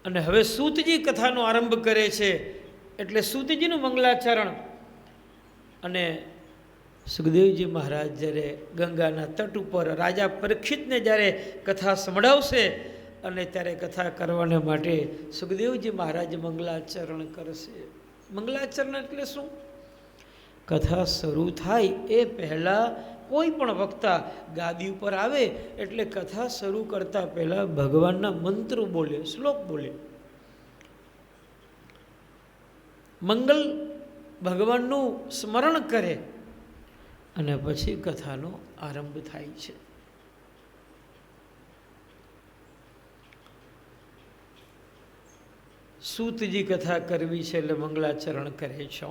અને હવે સૂતજી કથાનો આરંભ કરે છે. એટલે સૂતજીનું મંગલાચરણ. અને સુખદેવજી મહારાજ જ્યારે ગંગાના તટ ઉપર રાજા પરીક્ષિતને જ્યારે કથા સંભળાવશે અને ત્યારે કથા કરવાને માટે સુખદેવજી મહારાજ મંગલાચરણ કરશે. મંગલાચરણ એટલે શું? કથા શરૂ થાય એ પહેલાં કોઈ પણ વક્તા ગાદી ઉપર આવે એટલે કથા શરૂ કરતાં પહેલાં ભગવાનના મંત્રો બોલે, શ્લોક બોલે, મંગલ ભગવાનનું સ્મરણ કરે અને પછી કથાનો આરંભ થાય છે. સૂતજી કથા કરવી છે એટલે મંગલાચરણ કરે છે.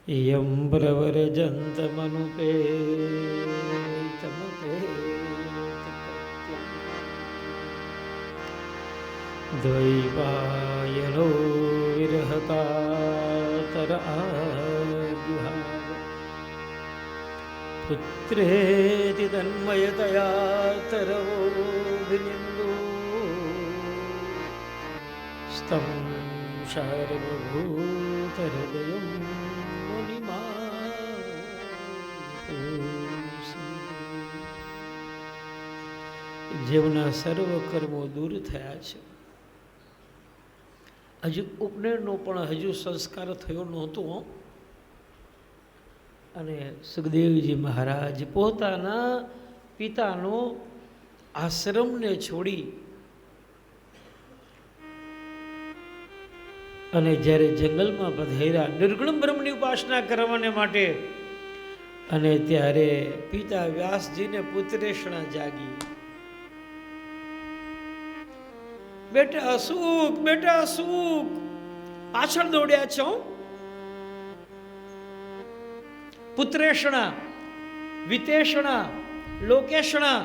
યમ પ્રવરજંતમનુપે દ્વૈપાયનો વિરહકાતર આગ્રહ પુત્રેતિ તન્મયતયા તરવોభిનિંદુ સ્તં સર્વભૂતહૃદયં જેમના સર્વ કર્મો દૂર થયા છે. હજુ ઉપનયનનો પણ હજુ સંસ્કાર થયો નહોતો અને સુખદેવજી મહારાજ પોતાના પિતાનો આશ્રમને છોડી અને જ્યારે જંગલમાં પધાર્યા નિર્ગુણ બ્રહ્મની ઉપાસના કરવાને માટે, અને ત્યારે પિતા વ્યાસજીને પુત્રેષણા જાગી. બેટા સુખ, બેટા સુખ, પાછળ દોડ્યા છો. પુત્રેષણા, વિતેષણા, લોકેષણા.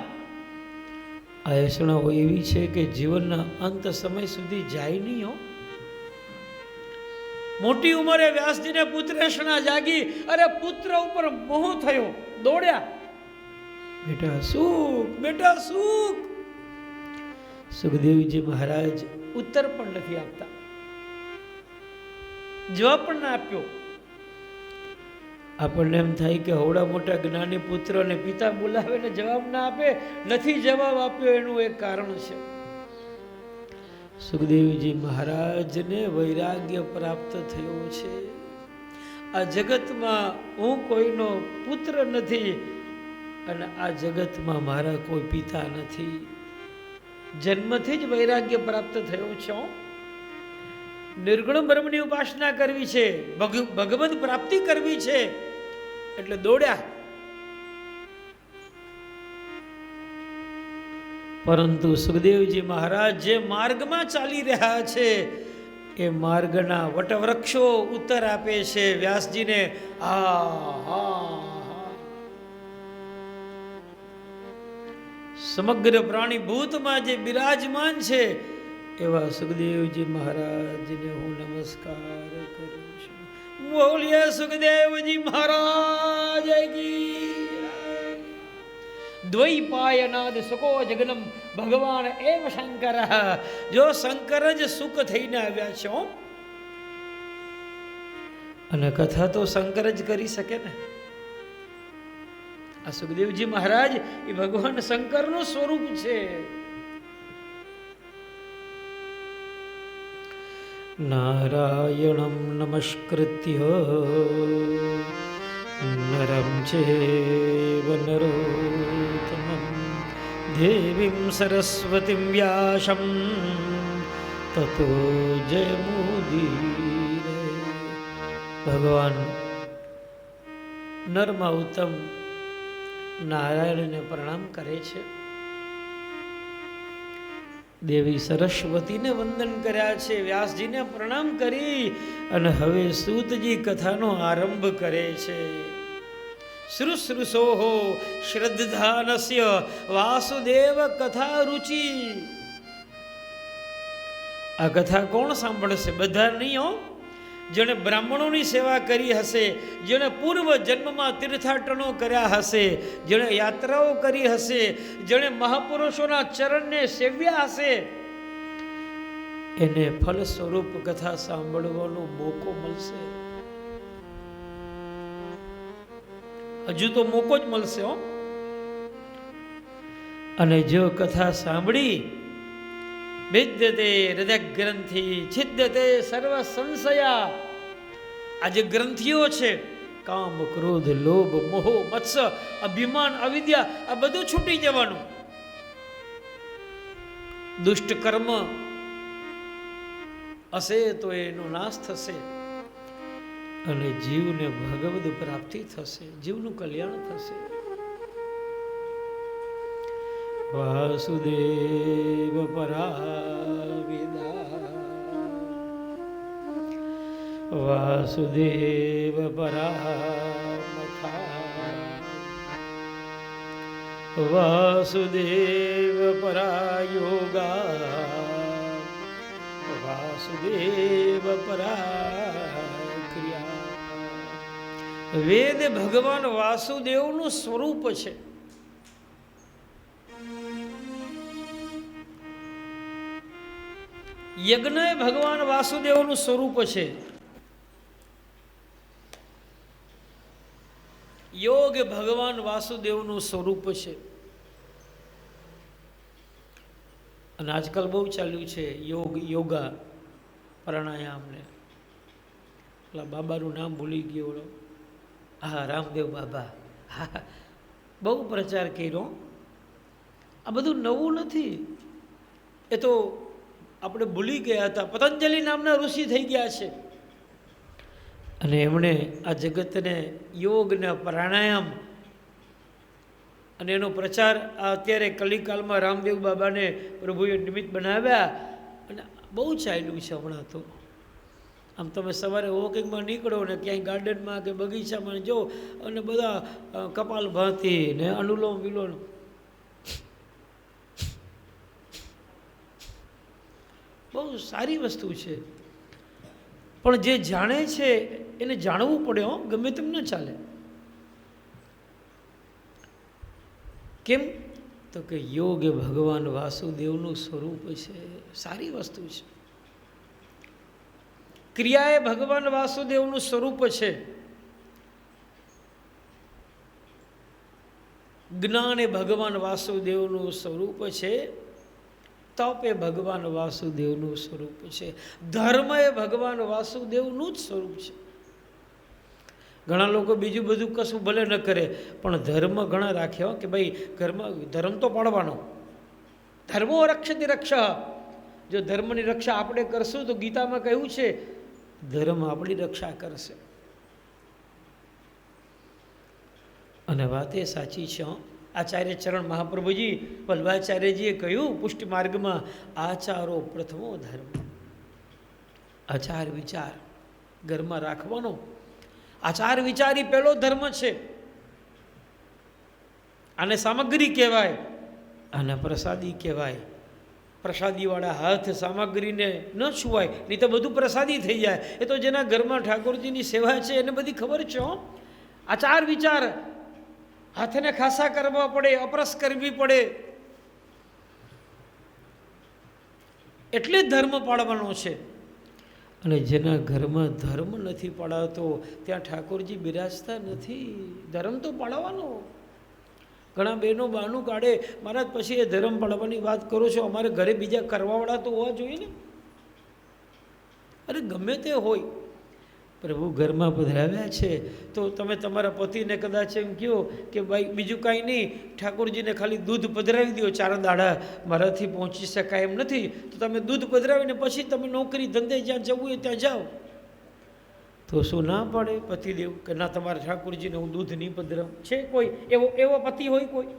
આ એષણાઓ એવી છે કે જીવનના અંત સમય સુધી જાય નહીં હો. મોટી ઉંમરે વ્યાસજીને પુત્રેષણા જાગી. અરે પુત્ર ઉપર મોહ થયો, દોડ્યા. બેટા સુખ, બેટા સુખ. સુખદેવજી મહારાજ ઉત્તર પણ નથી આપતા, જવાબ પણ ના આપ્યો. આપણને એમ થાય કે હવડા મોટા જ્ઞાની પુત્રને પિતા બોલાવે ને જવાબ ના આપે. નથી જવાબ આપ્યો એનું એક કારણ છે. સુખદેવજી મહારાજને વૈરાગ્ય પ્રાપ્ત થયો છે. આ જગતમાં હું કોઈનો પુત્ર નથી અને આ જગતમાં મારા કોઈ પિતા નથી. જન્મથી જ વૈરાગ્ય પ્રાપ્ત થયો છે. નિર્ગુણ બ્રહ્મની ઉપાસના કરવી છે, ભગવદ પ્રાપ્તિ કરવી છે એટલે દોડ્યા. પરંતુ સુખદેવજી મહારાજ જે માર્ગમાં ચાલી રહ્યા છે એ માર્ગના વટવૃક્ષો ઉત્તર આપે છે વ્યાસજીને. સમગ્ર પ્રાણી ભૂતમાં જે બિરાજમાન છે એવા સુખદેવજી મહારાજને હું નમસ્કાર કરું છું. બોલીએ સુખદેવજી મહારાજ કી. દ્વૈપાયનાદ સુકો જગનમ ભગવાન એવ શંકર. જો શંકર જ સુખ થઈને આવ્યા છે અને કથા તો શંકર જ કરી શકે ને. આ સુખદેવજી મહારાજ એ ભગવાન શંકરનું સ્વરૂપ છે. નારાયણમ નમસ્કૃત્ય નરમ ચૈવ નરોત્તમં દેવીમ સરસ્વતીમ વ્યાસં તતો જયમુદીરે. ભગવાન નરમાં ઉત્તમ નારાયણને પ્રણામ કરે છે. દેવી સરસ્વતીને વંદન કર્યા છે. વ્યાસજીને પ્રણામ કરી અને હવે સૂતજી કથાનો આરંભ કરે છે. શ્રુશ્રુષોહો શ્રદ્ધાનસ્ય વાસુદેવ કથા રુચિ. આ કથા કોણ સાંભળશે? બધા નહીં હો. જેણે બ્રાહ્મણોની સેવા કરી હશે, જેણે પૂર્વ જન્મમાં તીર્થાટનો કર્યા હશે, જેણે યાત્રાઓ કરી હશે, જેણે મહાપુરુષોના ચરણને સેવ્યા હશે એને ફલ સ્વરૂપ કથા સાંભળવાનો મોકો મળશે. હજુ તો મોકો જ મળશે હો. અને જો કથા સાંભળી ભેદ્યતે હૃદય ગ્રંથિ છિદ્યતે સર્વ સંશયા. આ જે ગ્રંથિઓ છે, કામ ક્રોધ લોભ મોહ મત્સર અભિમાન અવિદ્યા, આ બધું છૂટી જવાનું. દુષ્ટ કર્મ હશે તો એનો નાશ થશે અને જીવને ભગવદ પ્રાપ્તિ થશે, જીવનું કલ્યાણ થશે. વાસુદેવ પરાવિદા વાસુદેવ પરામથા વાસુદેવ પરાયોગા વાસુદેવ પરાક્રિયા. વેદ ભગવાન વાસુદેવનું સ્વરૂપ છે. યજ્ઞ એ ભગવાન વાસુદેવનું સ્વરૂપ છે. યોગ ભગવાન વાસુદેવનું સ્વરૂપ છે. અને આજકાલ બહુ ચાલ્યું છે યોગા પ્રાણાયામ ને. પેલા બાબાનું નામ ભૂલી ગયો. હા, રામદેવ બાબા. હા, બહુ પ્રચાર કર્યો. આ બધું નવું નથી. એ તો આપણે ભૂલી ગયા હતા. પતંજલિ નામના ઋષિ થઈ ગયા છે અને એમણે આ જગતને યોગ ને પ્રાણાયામ અને એનો પ્રચાર આ અત્યારે કલિકાલમાં રામદેવ બાબાને પ્રભુએ નિમિત્ત બનાવ્યા અને બહુ ચાલ્યું છે હમણાં તો. આમ તમે સવારે વોકિંગમાં નીકળો ને ક્યાંય ગાર્ડનમાં કે બગીચામાં જો અને બધા કપાલ ભાતી ને અનુલોમ વિલોમ. બહુ સારી વસ્તુ છે, પણ જે જાણે છે એને જાણવું પડે હો, ગમે તેમ ન ચાલે. કેમ તો કે યોગ એ ભગવાન વાસુદેવનું સ્વરૂપ છે, સારી વસ્તુ છે. ક્રિયા એ ભગવાન વાસુદેવનું સ્વરૂપ છે. જ્ઞાન એ ભગવાન વાસુદેવનું સ્વરૂપ છે. તપ એ ભગવાન વાસુદેવનું સ્વરૂપ છે. ધર્મ એ ભગવાન વાસુદેવનું જ સ્વરૂપ છે. ઘણા લોકો બીજું બધું કશું ભલે ન કરે પણ ધર્મ ઘણા રાખ્યા કે ભાઈ ઘરમાં ધર્મ તો પાળવાનો. ધર્મો રક્ષતિ રક્ષા. જો ધર્મની રક્ષા આપણે કરશું તો ગીતામાં કહ્યું છે ધર્મ આપણી રક્ષા કરશે. અને વાત એ સાચી છે. આચાર્ય ચરણ મહાપ્રભુજી વલ્ભાચાર્યજીએ કહ્યું પુષ્ટિ માર્ગમાં, આચારો પ્રથમો ધર્મ. આચાર વિચાર ઘરમાં રાખવાનો. આચાર વિચારી પહેલો ધર્મ છે. આને સામગ્રી કહેવાય, આને પ્રસાદી કહેવાય. પ્રસાદીવાળા હાથ સામગ્રીને ન છુવાય, નહીં તો બધું પ્રસાદી થઈ જાય. એ તો જેના ઘરમાં ઠાકોરજીની સેવા છે એને બધી ખબર છે. આચાર વિચાર હાથને ખાસા કરવા પડે, અપરસ કરવી પડે, એટલે ધર્મ પાળવાનો છે. અને જેના ઘરમાં ધર્મ નથી પાળાતો ત્યાં ઠાકોરજી બિરાજતા નથી. ધર્મ તો પાળવાનો. ઘણા બહેનો બહાનું કાઢે, મહારાજ પછી એ ધર્મ પાળવાની વાત કરો છો, અમારે ઘરે બીજા કરવાવાળા તો હોવા જોઈએ ને. અરે ગમે તે હોય, પ્રભુ ઘરમાં પધરાવ્યા છે તો તમે તમારા પતિને કદાચ એમ કહો કે ભાઈ બીજું કાંઈ નહીં, ઠાકોરજીને ખાલી દૂધ પધરાવી દો, 4 દાડા મારાથી પહોંચી શકાય એમ નથી, તો તમે દૂધ પધરાવીને પછી તમે નોકરી ધંધે જ્યાં જવું હોય ત્યાં જાઓ. તો શું ના પાડે પતિદેવ કે ના તમારા ઠાકોરજીને હું દૂધ નહીં પધરાવું? છે કોઈ એવો પતિ હોય કોઈ?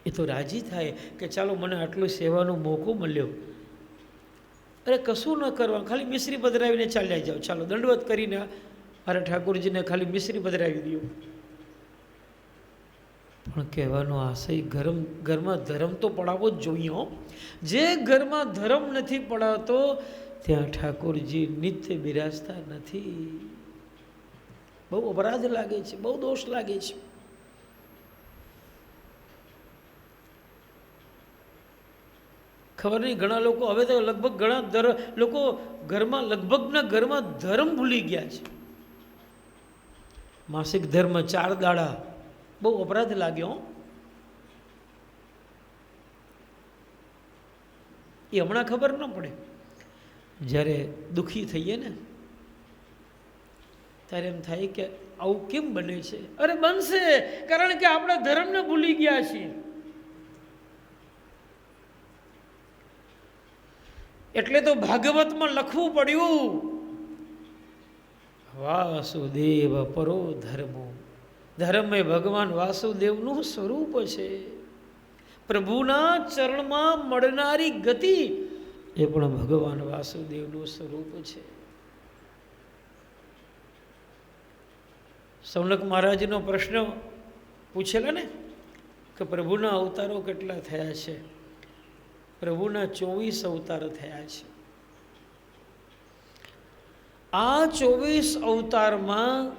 એ તો રાજી થાય કે ચાલો મને આટલો સેવાનો મોકો મળ્યો. અરે કશું ન કરવા, ખાલી મિશ્રી પધરાવીને ચાલ્યા જાઓ. ચાલો દંડવત કરીને મારા ઠાકોરજીને ખાલી મિશ્રી પધરાવી દો. પણ કહેવાનો આશય ઘરમાં ધર્મ તો પડાવવો જ જોઈએ. જે ઘરમાં ધર્મ નથી પડાવતો ત્યાં ઠાકોરજી નિત્ય બિરાજતા નથી. બહુ અપરાધ લાગે છે, બહુ દોષ લાગે છે. ખબર નહીં, ઘણા લોકો હવે તો લગભગ ઘણા લોકો ઘરમાં લગભગના ઘરમાં ધર્મ ભૂલી ગયા છે. માસિક ધર્મ 4 દાડા બહુ અપરાધ લાગ્યો. એ હમણાં ખબર ન પડે, જ્યારે દુઃખી થઈએ ને ત્યારે એમ થાય કે આવું કેમ બને છે. અરે બનશે, કારણ કે આપણે ધર્મને ભૂલી ગયા છીએ. એટલે તો ભાગવતમાં લખવું પડ્યું, વાસુદેવ પરો ધર્મો. ધર્મ એ ભગવાન વાસુદેવનું સ્વરૂપ છે. પ્રભુના ચરણમાં મળનારી ગતિ એ પણ ભગવાન વાસુદેવનું સ્વરૂપ છે. સૌનક મહારાજનો પ્રશ્ન પૂછેલો ને કે પ્રભુના અવતારો કેટલા થયા છે? પ્રભુના 24 અવતાર થયા છે. આ 24 અવતારમાં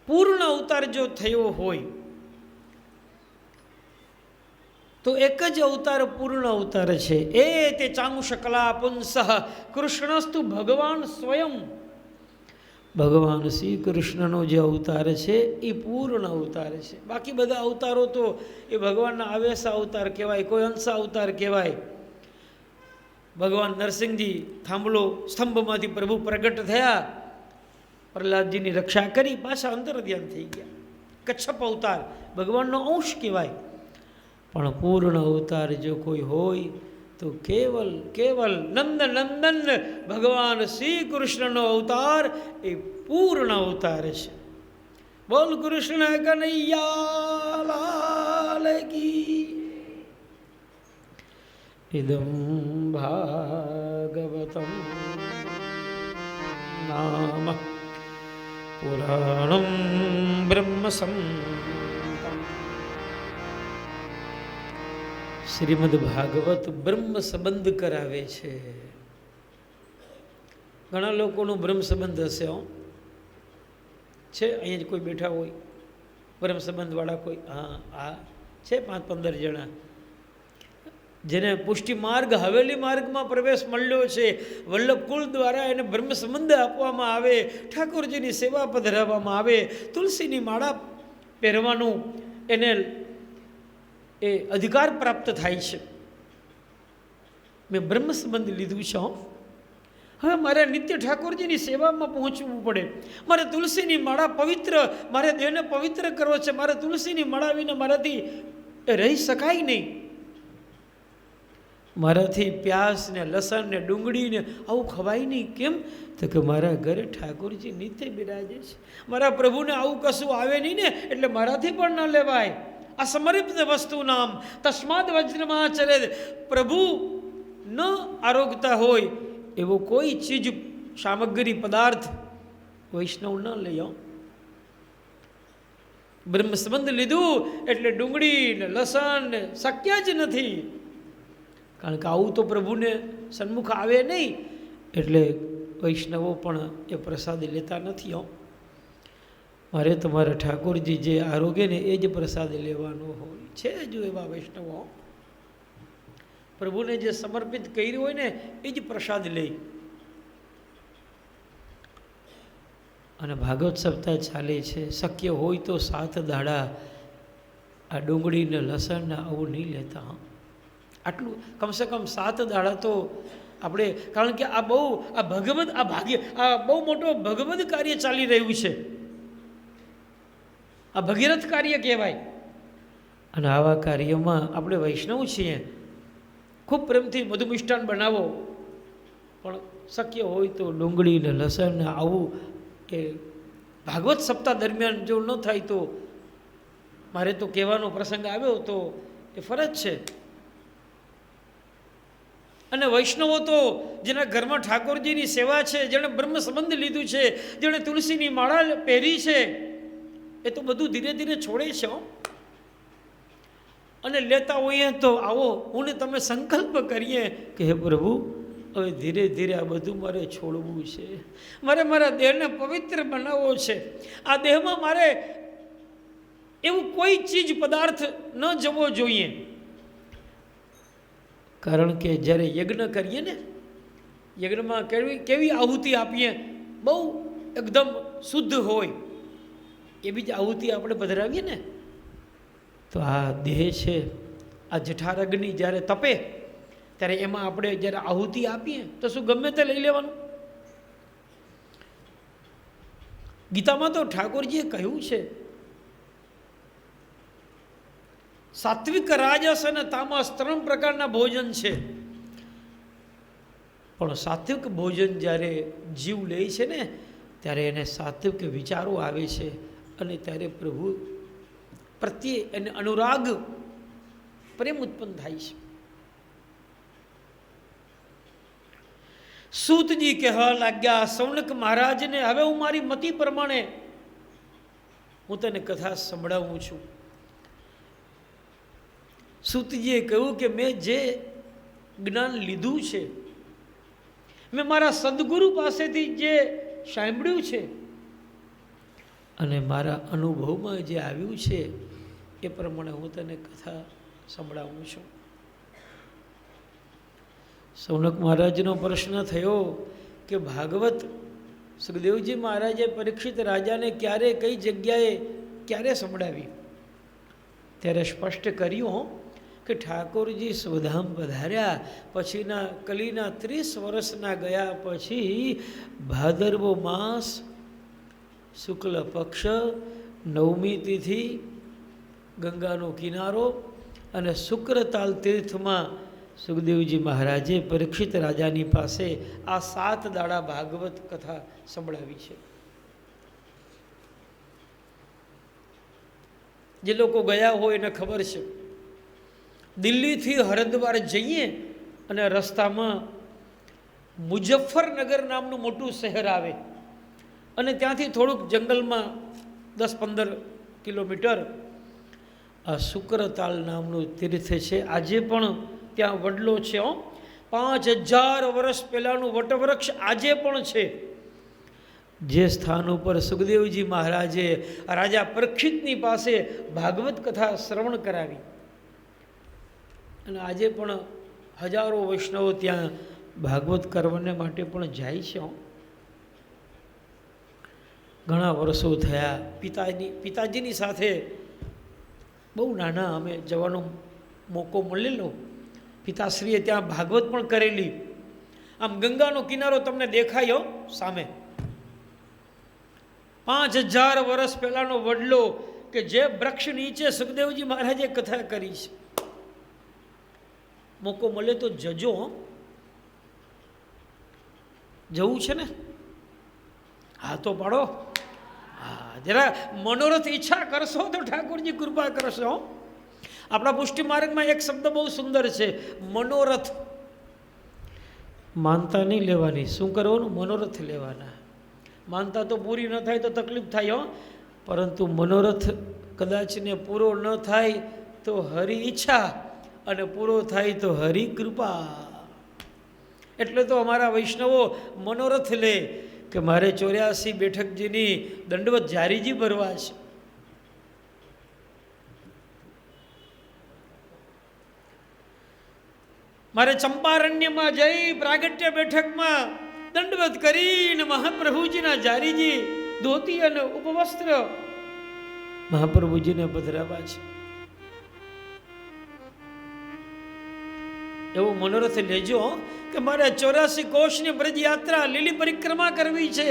પૂર્ણ અવતાર જો થયો હોય તો એક જ અવતાર પૂર્ણ અવતાર છે. એ તે ચાંગુષકલા પુંસઃ કૃષ્ણસ્તુ ભગવાન સ્વયં. ભગવાન શ્રી કૃષ્ણનો જે અવતાર છે એ પૂર્ણ અવતાર છે. બાકી બધા અવતારો તો એ ભગવાનના આવેશ અવતાર કહેવાય, કોઈ અંશ અવતાર કહેવાય. ભગવાન નરસિંહજી થાંભલો સ્તંભમાંથી પ્રભુ પ્રગટ થયા, પ્રહલાદજીની રક્ષા કરી, પાછા અંતર્ધ્યાન થઈ ગયા. કચ્છપ અવતાર ભગવાનનો અંશ કહેવાય. પણ પૂર્ણ અવતાર જો કોઈ હોય તો કેવલ નંદ નંદન ભગવાન શ્રી કૃષ્ણનો અવતાર એ પૂર્ણ અવતાર છે. બોલ કૃષ્ણ કનૈયા લાલ કી. ઇદં ભાગવતં નામ પુરાણં બ્રહ્મ શ્રીમદ ભાગવત બ્રહ્મ સંબંધ કરાવે છે. ઘણા લોકોનું બ્રહ્મ સંબંધ હશે, છે અહીંયા જ કોઈ બેઠા હોય બ્રહ્મ સંબંધવાળા કોઈ? હા છે 5-15 જણા જેને પુષ્ટિ માર્ગ હવેલી માર્ગમાં પ્રવેશ મળ્યો છે. વલ્લભકુળ દ્વારા એને બ્રહ્મ સંબંધ આપવામાં આવે, ઠાકોરજીની સેવા પધરાવવામાં આવે, તુલસીની માળા પહેરવાનું એને એ અધિકાર પ્રાપ્ત થાય છે. મેં બ્રહ્મ સંબંધ લીધું છે. હવે મારે નિત્ય ઠાકોરજીની સેવામાં પહોંચવું પડે, મારે તુલસીની માળા પવિત્ર, મારે દેહને પવિત્ર કરવો છે. મારે તુલસીની માળા વિના મારાથી રહી શકાય નહીં. મારાથી પ્યાસ ને લસણ ને ડુંગળી ને આવું ખવાય નહીં. કેમ? તો કે મારા ઘરે ઠાકોરજી નિત્ય બિરાજે છે. મારા પ્રભુને આવું કશું આવે નહીં ને એટલે મારાથી પણ ન લેવાય. અસમરિત વસ્તુ નામ તસ્માદ વજ્રમાં ચરે. પ્રભુ ન આરોગતા હોય એવો કોઈ ચીજ સામગ્રી પદાર્થ વૈષ્ણવ ન લઈ. બ્રહ્મ સંબંધ લીધું એટલે ડુંગળી ને લસણ ને શક્ય જ નથી, કારણ કે આવું તો પ્રભુને સન્મુખ આવે નહીં. એટલે વૈષ્ણવો પણ એ પ્રસાદ લેતા નથી. મારે તમારા ઠાકોરજી જે આરોગ્ય ને એ જ પ્રસાદ લેવાનો હોય છે. જો એવા વૈષ્ણવો પ્રભુને જે સમર્પિત કર્યું હોય ને એ જ પ્રસાદ લે. અને ભાગવત સપ્તાહ ચાલે છે. શક્ય હોય તો 7 દાડા આ ડુંગળીને લસણને આવું નહીં લેતા. આટલું કમસે કમ 7 દાડા તો આપણે, કારણ કે આ બહુ બહુ મોટો ભગવદ કાર્ય ચાલી રહ્યું છે. આ ભગીરથ કાર્ય કહેવાય. અને આવા કાર્યમાં આપણે વૈષ્ણવ છીએ, ખૂબ પ્રેમથી મધુ મિષ્ટાન બનાવો, પણ શક્ય હોય તો ડુંગળી ને લસણ ને આવું કે ભાગવત સપ્તાહ દરમિયાન જો ન થાય તો મારે તો કહેવાનો પ્રસંગ આવ્યો તો એ ફરજ છે. અને વૈષ્ણવો તો જેના ઘરમાં ઠાકોરજીની સેવા છે, જેણે બ્રહ્મ સંબંધ લીધું છે, જેણે તુલસીની માળા પહેરી છે, એ તો બધું ધીરે ધીરે છોડે છે. અને લેતા હોઈએ તો આવો હું ને તમે સંકલ્પ કરીએ કે હે પ્રભુ હવે ધીરે ધીરે આ બધું મારે છોડવું છે. મારે મારા દેહને પવિત્ર બનાવવો છે. આ દેહમાં મારે એવું કોઈ ચીજ પદાર્થ ન જવો જોઈએ. કારણ કે જ્યારે યજ્ઞ કરીએ ને, યજ્ઞમાં કેવી આહુતિ આપીએ, બહુ એકદમ શુદ્ધ હોય એવી જ આહુતિ આપણે પધરાવીએ ને, તો આ દેહ છે, આ જઠાર અગ્નિ જ્યારે તપે ત્યારે એમાં આપણે જ્યારે આહુતિ આપીએ તો શું ગમે તે લઈ લેવાનું? ગીતામાં તો ઠાકોરજીએ કહ્યું છે, સાત્વિક, રાજસ અને તામસ 3 પ્રકારના ભોજન છે. પણ સાત્વિક ભોજન જ્યારે જીવ લે છે ને, ત્યારે એને સાત્વિક વિચારો આવે છે અને ત્યારે પ્રભુ પ્રત્યે એને અનુરાગ, પ્રેમ ઉત્પન્ન થાય છે. સૂતજી કહેવા લાગ્યા, સૌનક મહારાજને, હવે હું મારી મતિ પ્રમાણે હું તને કથા સંભળાવું છું. સૂતજીએ કહ્યું કે મેં જે જ્ઞાન લીધું છે, મેં મારા સદગુરુ પાસેથી જે સાંભળ્યું છે અને મારા અનુભવમાં જે આવ્યું છે એ પ્રમાણે હું તને કથા સંભળાવું છું. સૌનક મહારાજનો પ્રશ્ન થયો કે ભાગવત સુખદેવજી મહારાજે પરીક્ષિત રાજાને ક્યારે, કઈ જગ્યાએ, ક્યારે સંભળાવી? ત્યારે સ્પષ્ટ કર્યું કે ઠાકોરજી સ્વધામ પધાર્યા પછીના કલીના 30 વર્ષના ગયા પછી ભાદરવો માસ શુક્લ પક્ષ 9મી તિથિ, ગંગાનો કિનારો અને શુક્રતાલ તીર્થમાં સુખદેવજી મહારાજે પરીક્ષિત રાજાની પાસે આ 7 દાડા ભાગવત કથા સંભળાવી છે. જે લોકો ગયા હોય એને ખબર છે, દિલ્હીથી હરિદ્વાર જઈએ અને રસ્તામાં મુઝફ્ફરનગર નામનું મોટું શહેર આવે અને ત્યાંથી થોડુંક જંગલમાં 10-15 કિલોમીટર આ શુક્રતાલ નામનું તીર્થ છે. આજે પણ ત્યાં વડલો છે. 5000 વર્ષ પહેલાંનું વટવૃક્ષ આજે પણ છે, જે સ્થાન ઉપર સુખદેવજી મહારાજે રાજા પરીક્ષિતની પાસે ભાગવત કથા શ્રવણ કરાવી અને આજે પણ હજારો વૈષ્ણવો ત્યાં ભાગવત કરવાને માટે પણ જાય છે. ઘણા વર્ષો થયા. પિતાજીની સાથે બહુ નાના અમે જવાનો મોકો મળેલો. પિતાશ્રીએ ત્યાં ભાગવત પણ કરેલી. આમ ગંગાનો કિનારો તમને દેખાયો સામે. 5000 વર્ષ પહેલાનો વડલો કે જે વૃક્ષ નીચે સુખદેવજી મહારાજે કથા કરી છે. મોકો મળે તો જજો. જવું છે ને? હા તો પાડો. હા, જરા મનોરથ ઈચ્છા કરશો તો ઠાકોરજી કૃપા કરશો. આપણા પુષ્ટિ માર્ગમાં એક શબ્દ બહુ સુંદર છે, મનોરથ. માનતા નહીં લેવાની. શું કરવાનું? મનોરથ લેવાના. માનતા તો પૂરી ન થાય તો તકલીફ થાય, પરંતુ મનોરથ કદાચ ને પૂરો ન થાય તો હરિ ઈચ્છા અને પૂરો થાય તો હરિ કૃપા. એટલે તો અમારા વૈષ્ણવો મનોરથ લે કે મારે 84 બેઠકજીની દંડવત જારીજી ભરવા છે. મારે ચંપારણ્યમાં જઈ પ્રાગટ્ય બેઠકમાં દંડવત કરીને મહાપ્રભુજીના જારીજી ધોતી અને ઉપવસ્ત્ર મહાપ્રભુજીને પધરાવા છે. એવું મનોરથ લેજો કે મારે 84 કોષની બ્રજ યાત્રા લીલી પરિક્રમા કરવી છે.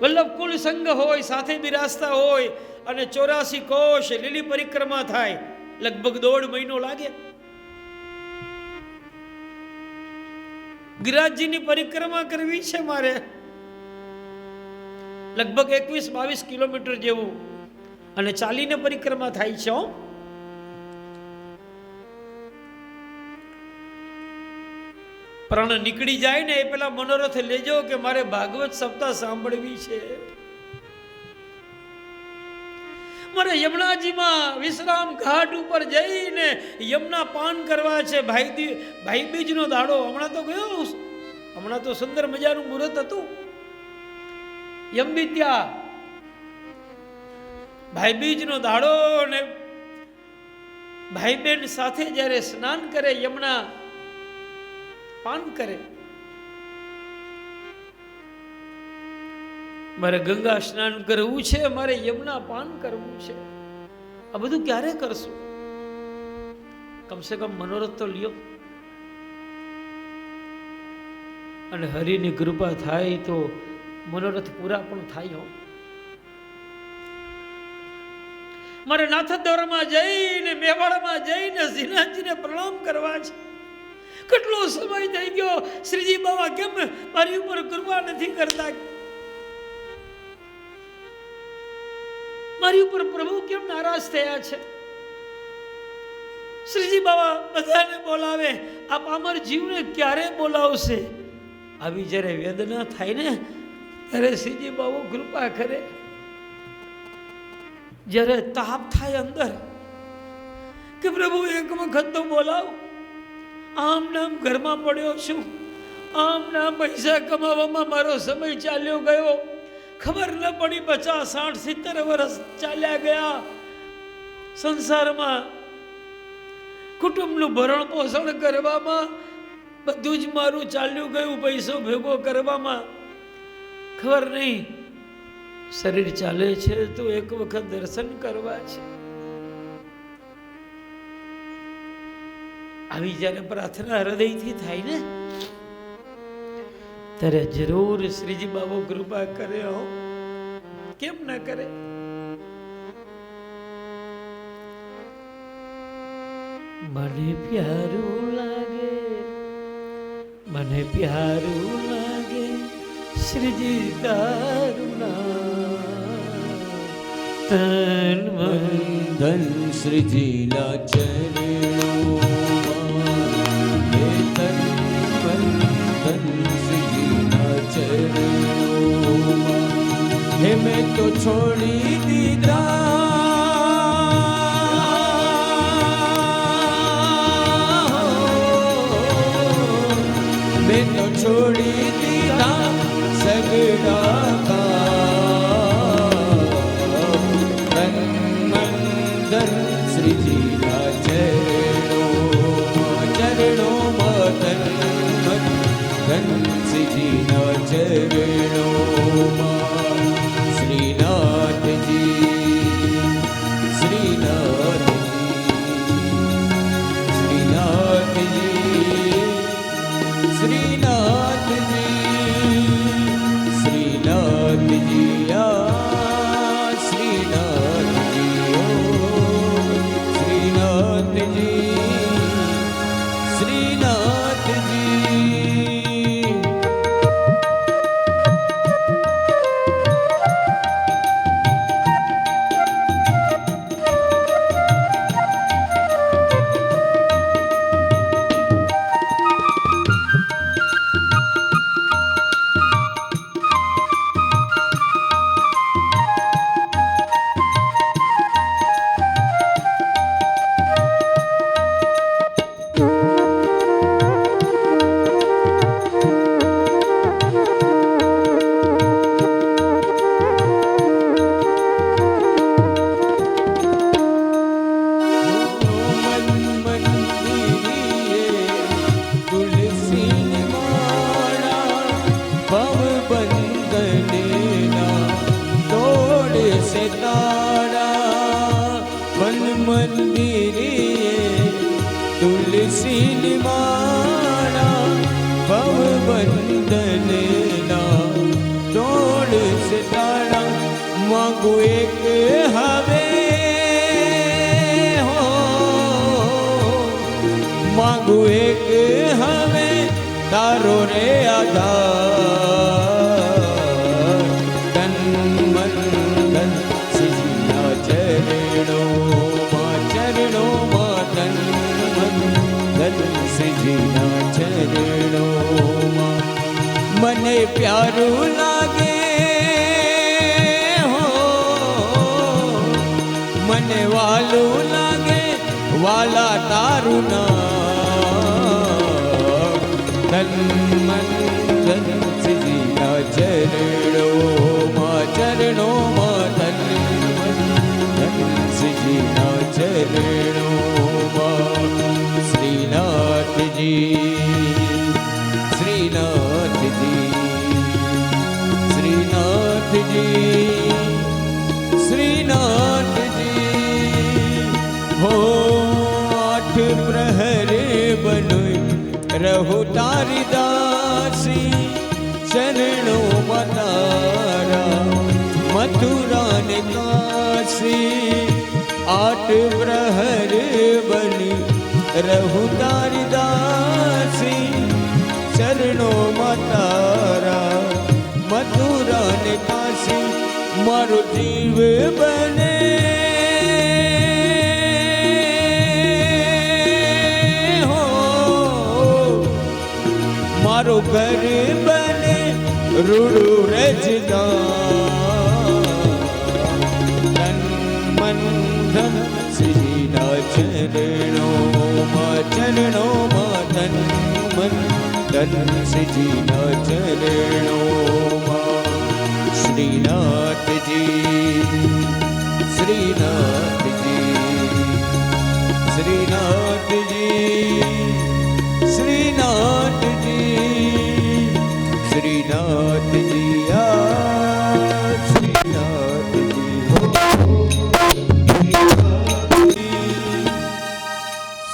વલ્લભ કુલ સંઘ હોય, સાથે બિરાજતા હોય અને 84 કોષ લીલી પરિક્રમા થાય, લગભગ 1.5 મહિનો લાગે. ગિરિરાજજીની પરિક્રમા કરવી છે મારે, લગભગ 21-22 કિલોમીટર જેવું, અને ચાલીને પરિક્રમા થાય છે. પ્રાણ નીકળી જાય ને એ પેલા મનોરથ લેજો કે મારે ભાગવત સપ્તાહ સાંભળવી છે. મારે યમુનાજીમાં વિશ્રામ ઘાટ ઉપર જઈને યમુના પાન કરવા છે. ભાઈ બીજનો દાડો હમણાં તો ગયો, હમણાં તો સુંદર મજાનું મુહૂર્ત હતું. યમવિદ્યા ભાઈ બીજનો દાડો ને ભાઈ બહેન સાથે જ્યારે સ્નાન કરે, યમુના પાન કરે, મારે ગંગા સ્નાન કરવું છે, મારે યમુના પાન કરવું છે, આ બધું ક્યારે કરશું? કમસે કમ મનોરથ તો લ્યો. અને હરિની કૃપા થાય તો મનોરથ પૂરા પણ થાય. હો, મારે નાથદ્વારમાં જઈને, મેવાડમાં જઈને શ્રીનાથજીને પ્રણામ કરવા છે. કેટલો સમય થઈ ગયો, શ્રીજી બાબા કેમ મારી ઉપર કૃપા નથી કરતા? મારી ઉપર પ્રભુ કેમ નારાજ થયા છે? શ્રીજી બાબા બધાને બોલાવે, આ પામર જીવને ક્યારે બોલાવશે? આવી જ્યારે વેદના થાય ને ત્યારે શ્રીજી બાબા કૃપા કરે. જ્યારે તાપ થાય અંદર કે પ્રભુ એક વખત તો બોલાવ. આમ નામ ઘરમાં પડ્યો છું, આમ નામ પૈસા કમાવામાં મારો સમય ચાલ્યો ગયો, ખબર ન પડી 50, 60, 70 વર્ષ ચાલ્યા ગયા. સંસારમાં કુટુંબનું ભરણ પોષણ કરવામાં બધું જ મારું ચાલ્યું ગયું, પૈસો ભેગો કરવામાં. ખબર નહીં શરીર ચાલે છે તો એક વખત દર્શન કરવા છે. આવી જ્યારે પ્રાર્થના હૃદયથી થાય ને ત્યારે જરૂર શ્રીજી બાબુ કૃપા કરે. હો, કેમ ના કરે? મને પ્યારું લાગે, મને પ્યારું લાગે શ્રીજી તારું નામ. તન મન ધન શ્રીજીના ચરણોમાં, હે તન મન ધન શ્રીજીના ચરણોમાં, હે મેં તો છોડી દીધા, મેં તો છોડી દીધા સગડા શ્રીજીના ચરણોમાં, ચરણોમાં તન મન ધન શ્રીજીના ચરણોમાં. શ્રીનાથજી, શ્રીનાથજી, શ્રીનાથજી, શ્રીનાથજી, શ્રીનાથજી, તુલસી માળા ભવ બંધનના તોડ સિતારા માંગુ એક હવે હો માંગુ એક હવે તારો રે આધાર તન મન ધન શ્રીજીના ચરણોમાં તન શ્રીજીના ચરણોમાં મને પ્યારું લાગે હો મને વાલું લાગે વાલા તારું નામ તન મન ધન શ્રીજીના ચરણોમાં તન મન ધન શ્રીજીના ચરણોમાં રહું તારી દાસી ચરણોમાં તારા મથુરા ને કાશી આઠ પ્રહર બની રહું તારી દાસી ચરણોમાં તારા મથુરા ને કાશી મારો જીવ બને હો મારો ઘર બને રૂડું રજદા તન મન ધન શ્રીના ચરણોમાં તન મન ધન શ્રીના ચરણોમાં શ્રીનાથજી શ્રીનાથજી શ્રીનાથજી શ્રીનાથજી શ્રીનાથજી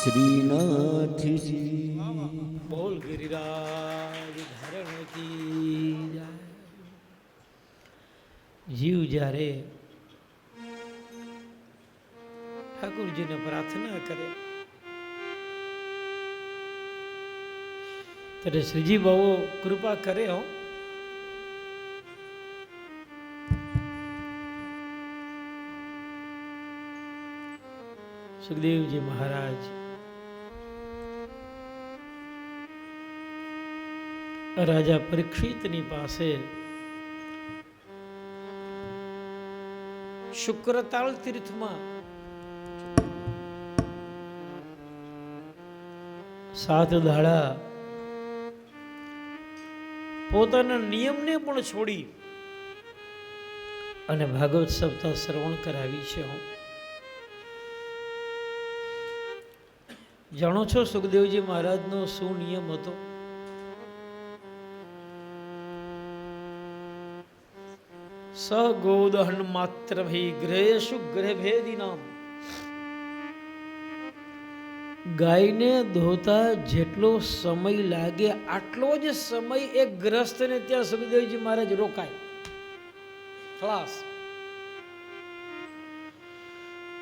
શ્રીનાથજી બોલ ગિરિરાજ ધારણ કી જય. જીવ જ્યારે ઠાકુરજીને પ્રાર્થના કરે ત્યારે શ્રીજી બહુ કૃપા કરે હો. સુખદેવજી મહારાજ રાજા પરીક્ષિતની પાસે શુક્રતાળ તીર્થમાં 7 દાડા પોતાના નિયમને પણ છોડી અને ભાગવત સપ્તાહ શ્રવણ કરાવી છે. જાણો છો સુખદેવજી મહારાજનો શું નિયમ હતો? સગોદહન માત્ર ભી ગ્રહેશુ ગ્રહ ભેદી નામ. ગાયને ધોતા જેટલો સમય લાગે આટલો જ સમય એક ગ્રસ્તને ત્યાં સુખદેવજી મહારાજ રોકાય. ખલાસ.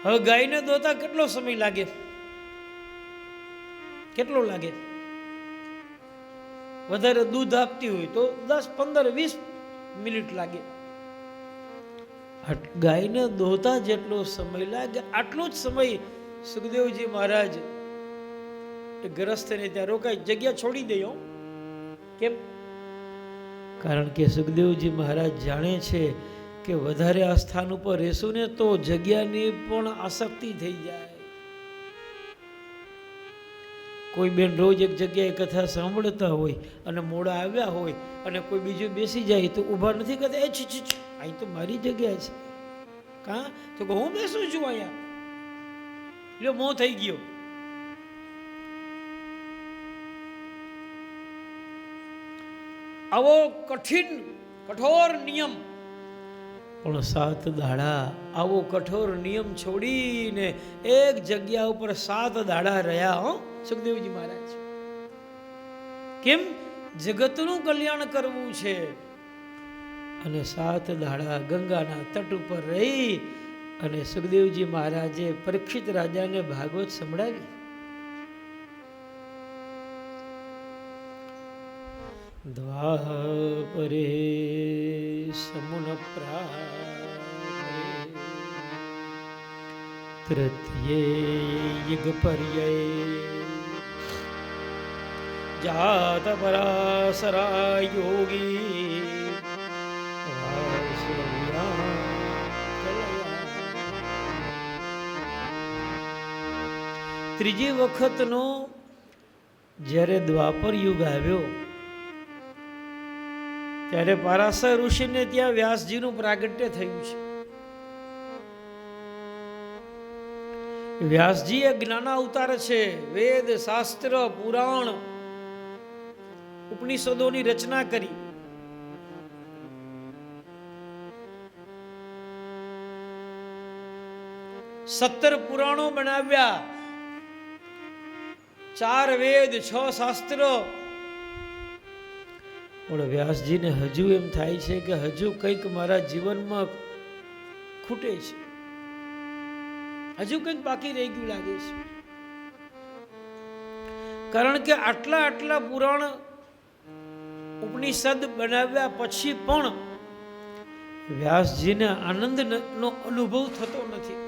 હવે ગાયને ધોતા કેટલો સમય લાગે? કેટલો લાગે? વધારે દૂધ આપતી હોય તો 10, 15, 20 મિનિટ લાગે. ગાયને દોહતા જેટલો સમય લાગે આટલો જ સમય સુખદેવજી મહારાજ ગ્રસ્તને ત્યાં રોકાય, જગ્યા છોડી દે. કેમ? કારણ કે સુખદેવજી મહારાજ જાણે છે કે વધારે આ સ્થાન ઉપર રહેશું ને તો જગ્યાની પણ આસક્તિ થઈ જાય. કોઈ બેન રોજ એક જગ્યાએ કથા સાંભળતા હોય અને મોડા આવ્યા હોય અને કોઈ બીજું બેસી જાય તો ઊભા નથી કરતા, એ છી છી અહીં તો મારી જગ્યા છે. કા તો હું બેસું છું અહીંયા, લ્યો મોં થઈ ગયો. આવો કઠિન કઠોર નિયમ, પણ 7 દાડા આવો કઠોર નિયમ છોડીને એક જગ્યા ઉપર 7 દાડા રહ્યા હો સુખદેવજી મહારાજ. કેમ? જગતનું કલ્યાણ કરવું છે. અને 7 દાડા ગંગાના તટ ઉપર રહી અને સુખદેવજી મહારાજે પરીક્ષિત રાજાને ભાગવત સંભળાવી. દ્વાપરે સમુન પ્રારે તૃતીયે યુગ પર્યય જાત પરાસરા યોગી ત્રીજી વખતનો જ્યારે દ્વાપર યુગ આવ્યો ત્યારે પરાશર ઋષિને ત્યાં વ્યાસજીનું પ્રાગટ્ય થયું છે. વ્યાસજી એ જ્ઞાન અવતાર છે. વેદ, શાસ્ત્ર, પુરાણ, ઉપનિષદોની રચના કરી. સત્તર પુરાણો બનાવ્યા. 4 વેદ 6 શાસ્ત્રો. પણ વ્યાસજીને હજુ એમ થાય છે કે હજુ કંઈક મારા જીવનમાં ખૂટે છે, હજુ કંઈક બાકી રહી ગયું લાગે છે. કારણ કે આટલા પુરાણ ઉપનિષદ બનાવ્યા પછી પણ વ્યાસજીને આનંદનો અનુભવ થતો નથી.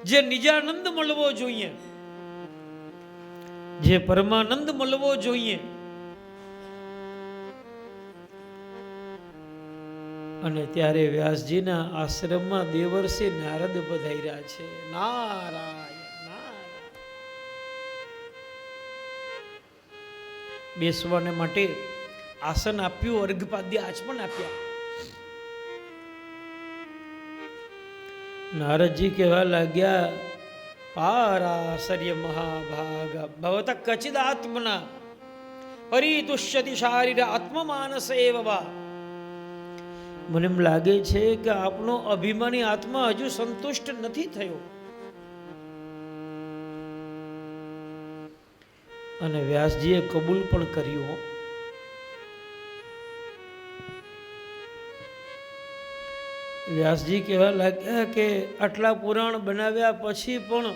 જે નિજાનંદ મળવો જોઈએ, જે પરમાનંદ મળવો જોઈએ, અને ત્યારે વ્યાસજીના આશ્રમમાં દેવર્ષિ નારદ પધાર્યા છે. નારાયણ નારાયણ. બેસવાને માટે આસન આપ્યું, અર્ઘપાદ્ય આચમન આપ્યા. નારદજી કહેવા લાગ્યા, પારાશર્ય મહાભાગ ભવત કચિદ આત્મના પરિતુષ્યતિ શારીર આત્મમાનસ એવવા. મને એમ લાગે છે કે આપનો અભિમાની આત્મા હજુ સંતુષ્ટ નથી થયો. અને વ્યાસજીએ કબૂલ પણ કર્યું. વ્યાસજી કહેવા લાગ્યા કે આટલા પુરાણ બનાવ્યા પછી પણ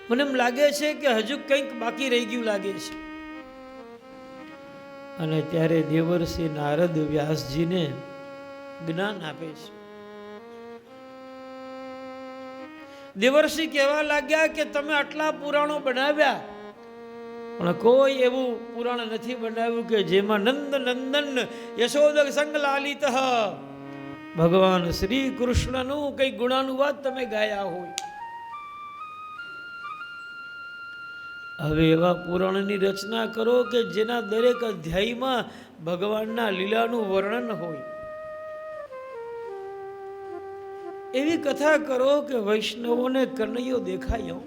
મને એમ લાગે છે કે હજુ કંઈક બાકી રહી ગયું લાગે છે. અને ત્યારે દેવર્ષિ નારદ વ્યાસજીને જ્ઞાન આપે છે. દેવર્ષિ કહેવા લાગ્યા કે તમે આટલા પુરાણો બનાવ્યા, પણ કોઈ એવું પુરાણ નથી બનાવ્યું કે જેમાં નંદ નંદન યશોદ સંગ લાલિત ભગવાન શ્રી કૃષ્ણનું કઈ ગુણાનુવાદ તમે ગાયા હોય. હવે એવા પુરાણની રચના કરો કે જેના દરેક અધ્યાયમાં ભગવાનના લીલાનું વર્ણન હોય. એવી કથા કરો કે વૈષ્ણવોને કનૈયો દેખાયો.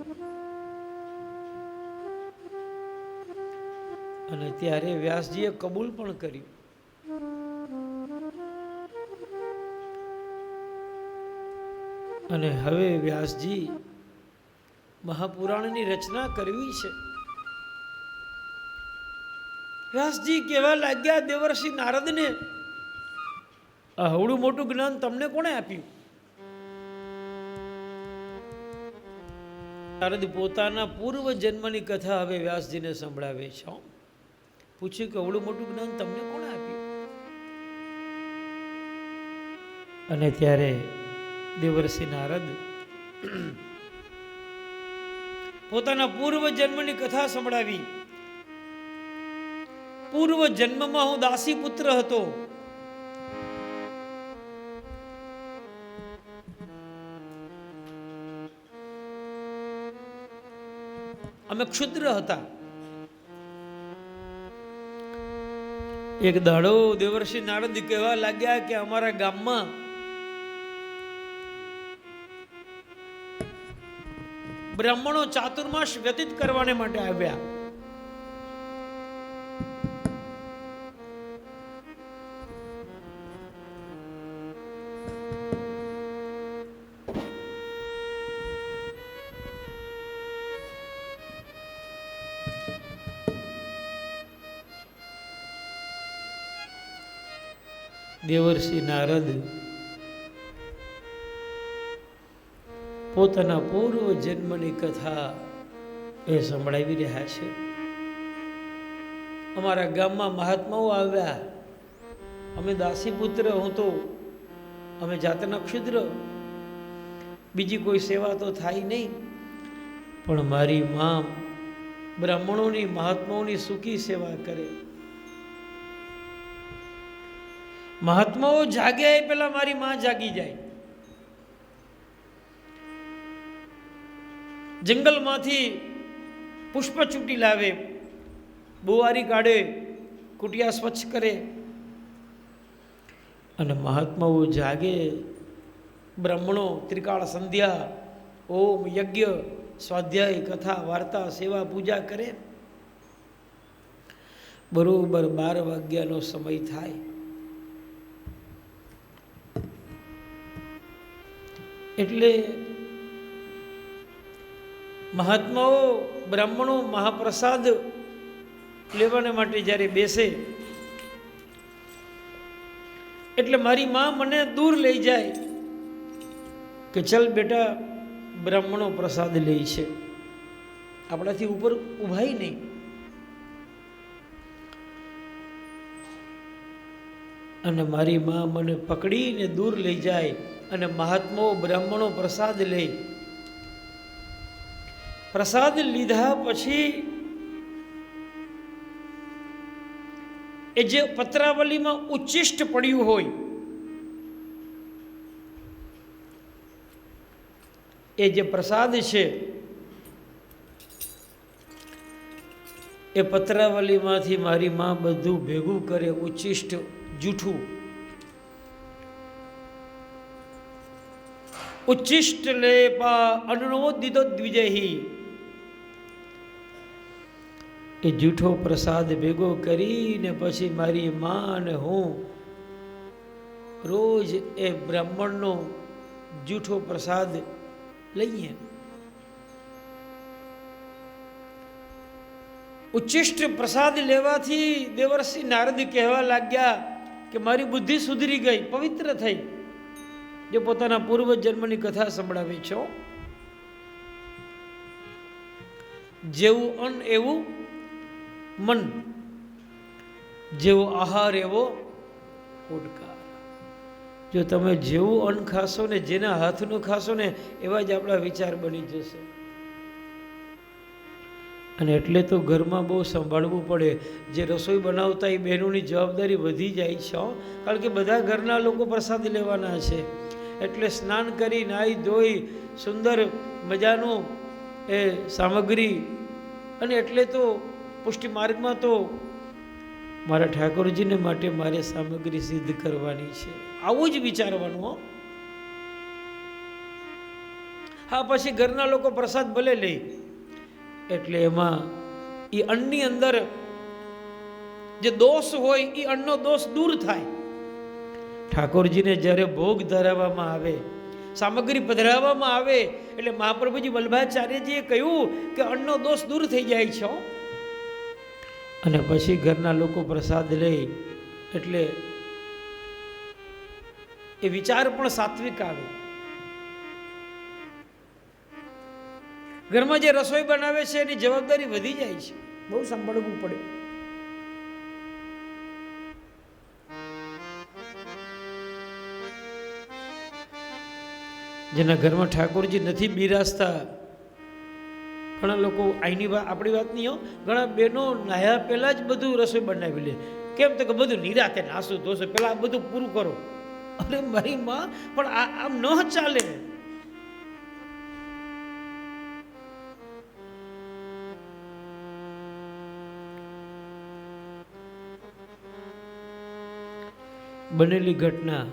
અને ત્યારે વ્યાસજીએ કબૂલ પણ કર્યું. અને હવે વ્યાસજી મહાપુરાણની રચના કરવી છે. વ્યાસજી કહેવા લાગ્યા દેવર્ષિ નારદને, આવડું મોટું જ્ઞાન તમને કોણે આપ્યું? નારદ પોતાના પૂર્વ જન્મની કથા હવે વ્યાસજીને સંભળાવે છે. પૂછ્યું કે આવડું મોટું જ્ઞાન તમને કોણે આપ્યું? અને ત્યારે દેવર્ષિ નારદ પોતાના પૂર્વ જન્મની કથા સંભળાવી. પૂર્વ જન્મમાં હું દાસી પુત્ર હતો. અમે ક્ષુદ્ર હતા. એક દાડો દેવર્ષિ નારદ કહેવા લાગ્યા કે અમારા ગામમાં બ્રાહ્મણો ચાતુર્માસ વ્યતીત કરવાને માટે આવ્યા. દેવર્ષિ નારદ પોતાના પૂર્વ જન્મની કથા એ સંભળાવી રહ્યા છે. અમારા ગામમાં મહાત્માઓ આવ્યા. અમે દાસી પુત્ર, હું તો અમે જાતના ક્ષુદ્ર, બીજી કોઈ સેવા તો થાય નહીં, પણ મારી માં બ્રાહ્મણોની મહાત્માઓની સુખી સેવા કરે. મહાત્માઓ જાગે એ પેલા મારી માં જાગી જાય. જંગલમાંથી પુષ્પ ચૂંટી લાવે, બુવારી કાઢે, કુટિયા સ્વચ્છ કરે, અને મહાત્માઓ જાગે. બ્રાહ્મણો ત્રિકાળ સંધ્યા, ઓમ, યજ્ઞ, સ્વાધ્યાય, કથા, વાર્તા, સેવા, પૂજા કરે. બરોબર 12 વાગ્યાનો સમય થાય એટલે મહાત્માઓ બ્રાહ્મણો મહાપ્રસાદ લેવાને માટે જ્યારે બેસે એટલે મારી માં મને દૂર લઈ જાય કે ચલ બેટા બ્રાહ્મણો પ્રસાદ લે છે, આપણાથી ઉપર ઊભાય નહીં. અને મારી માં મને પકડીને દૂર લઈ જાય અને મહાત્માઓ બ્રાહ્મણો પ્રસાદ લે. પ્રસાદ લીધા પછી એ જે પત્રાવલીમાં ઉચ્ચિષ્ટ પડ્યું હોય એ જે પ્રસાદ છે એ પત્રાવલીમાંથી મારી માં બધું ભેગું કરે, ઉચ્ચિષ્ટ જૂઠું. ઉચ્ચિષ્ટ લેપા અન્નોદિતો દ્વિજહી, એ જૂઠો પ્રસાદ ભેગો કરીને પછી મારી માં અને હું રોજ એ બ્રાહ્મણનો જૂઠો પ્રસાદ લઈએ. ઉચ્ચિષ્ટ પ્રસાદ લેવાથી દેવર્ષિ નારદ કહેવા લાગ્યા કે મારી બુદ્ધિ સુધરી ગઈ, પવિત્ર થઈ. જે પોતાના પૂર્વ જન્મની કથા સંભળાવે છો. જેવું અન્ન એવું મન, જેવો આહાર એવો ઉડકાર. જો તમે જેવું અન્ન ખાશો ને જેના હાથનું ખાશો ને એવા જ આપણા વિચાર બની જશે. અને એટલે તો ઘરમાં બહુ સંભાળવું પડે. જે રસોઈ બનાવતા એ બહેનોની જવાબદારી વધી જાય છે, કારણ કે બધા ઘરના લોકો પ્રસાદ લેવાના છે. એટલે સ્નાન કરી નાહી ધોઈ સુંદર મજાનું એ સામગ્રી, અને એટલે તો પુષ્ટિ માર્ગમાં તો મારા ઠાકોરજીને માટે મારે સામગ્રી સિદ્ધ કરવાની છે, આવું જ વિચારવાનું. હો હા, પછી ઘરના લોકો પ્રસાદ ભલે લે, એટલે એમાં એ અન્નની અંદર જે દોષ હોય એ અન્નનો દોષ દૂર થાય. ઠાકોરજીને જ્યારે ભોગ ધરાવવામાં આવે, સામગ્રી પધરાવવામાં આવે, એટલે મહાપ્રભુજી વલ્લભાચાર્યજીએ કહ્યું કે અન્નનો દોષ દૂર થઈ જાય છે. અને પછી ઘરના લોકો પ્રસાદ લે એટલે એ વિચાર પણ સાત્વિક આવે. ઘરમાં જે રસોઈ બનાવે છે એની જવાબદારી વધી જાય છે, બહુ સાંભળવું પડે. જેના ઘરમાં ઠાકોરજી નથી બિરાજતા, ઘણા લોકો આઈની આપણી વાત નહીં હો, ઘણા બહેનો નાહ્યા પહેલા જ બધું રસોઈ બનાવી લે. કેમ તો કે બધું નિરાતે નાસું ધોશે, પહેલા બધું પૂરું કરો. અરે મારી માં, પણ આમ ન ચાલે. બનેલી ઘટના,